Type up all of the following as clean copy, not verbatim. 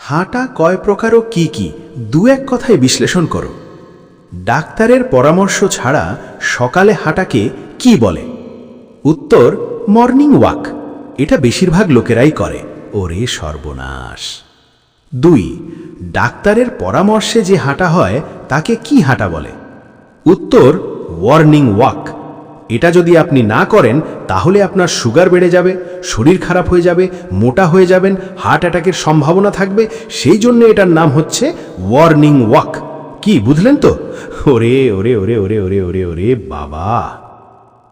হাঁটা কয় প্রকার ও কি কি দু এক কথায় বিশ্লেষণ করো। ডাক্তারের পরামর্শ ছাড়া সকালে হাঁটাকে কি বলে? উত্তর, মর্নিং ওয়াক। এটা বেশিরভাগ লোকেরাই করে। ওরে সর্বনাশ। 2, ডাক্তারের পরামর্শে যে হাঁটা হয় তাকে কি হাঁটা বলে? উত্তর, ওয়ার্নিং ওয়াক। এটা যদি আপনি না করেন তাহলে আপনার সুগার বেড়ে যাবে, শরীর খারাপ হয়ে যাবে, মোটা হয়ে যাবেন, হার্ট অ্যাটাকের সম্ভাবনা থাকবে। সেই জন্য এটার নাম হচ্ছে ওয়ার্নিং ওয়াক। কি বুঝলেন তো? ওরে ওরে ওরে ওরে ওরে ওরে ওরে বাবা।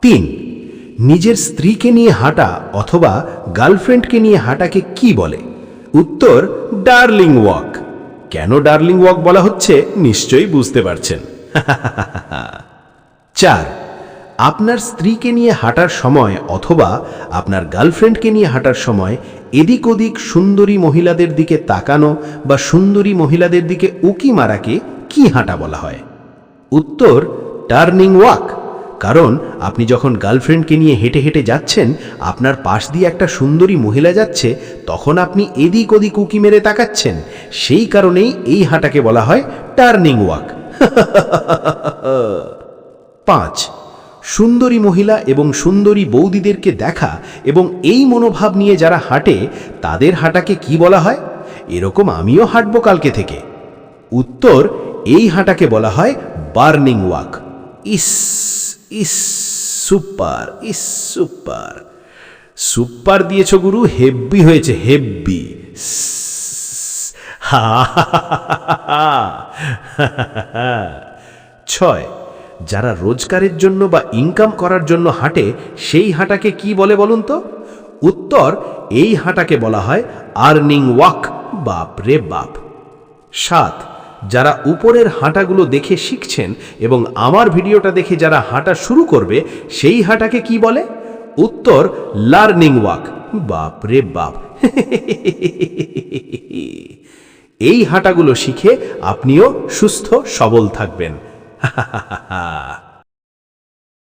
3, নিজের স্ত্রীকে নিয়ে হাঁটা অথবা গার্লফ্রেন্ডকে নিয়ে হাঁটাকে কি বলে? উত্তর, ডার্লিং ওয়াক। কেন ডার্লিং ওয়াক বলা হচ্ছে নিশ্চয়ই বুঝতে পারছেন। 4, আপনার স্ত্রীকে নিয়ে হাঁটার সময় অথবা আপনার গার্লফ্রেন্ডকে নিয়ে হাঁটার সময় এদিক ওদিক সুন্দরী মহিলাদের দিকে তাকানো বা সুন্দরী মহিলাদের দিকে উকি মারাকে কি হাঁটা বলা হয়? উত্তর, টার্নিং ওয়াক। কারণ আপনি যখন গার্লফ্রেন্ডকে নিয়ে হেঁটে হেঁটে যাচ্ছেন, আপনার পাশ দিয়ে একটা সুন্দরী মহিলা যাচ্ছে, তখন আপনি এদিক ওদিক উকি মেরে তাকাচ্ছেন। সেই কারণেই এই হাঁটাকে বলা হয় টার্নিং ওয়াক। 5, সুন্দরী মহিলা এবং সুন্দরী বৌদিদেরকে দেখা এবং এই মনোভাব নিয়ে যারা হাঁটে তাদের হাঁটাকে কি বলা হয়? এরকম আমিও হাঁটবো কালকে থেকে। উত্তর, এই হাঁটাকে বলা হয় বার্নিং ওয়াক। ইস ইস সুপার, ইস সুপার। সুপার দিয়েছ গুরু, হেব্বি হয়েছে, হেব্বি। 6, যারা রোজগারের জন্য বা ইনকাম করার জন্য হাঁটে সেই হাঁটাকে কি বলে বলুন তো? উত্তর, এই হাঁটাকে বলা হয় আর্নিং ওয়াক। বাপ রে বাপ। 7, যারা উপরের হাঁটাগুলো দেখে শিখছেন এবং আমার ভিডিওটা দেখে যারা হাঁটা শুরু করবে সেই হাঁটাকে কি বলে? উত্তর, লার্নিং ওয়াক। বাপ রে বাপ। এই হাঁটাগুলো শিখে আপনিও সুস্থ সবল থাকবেন।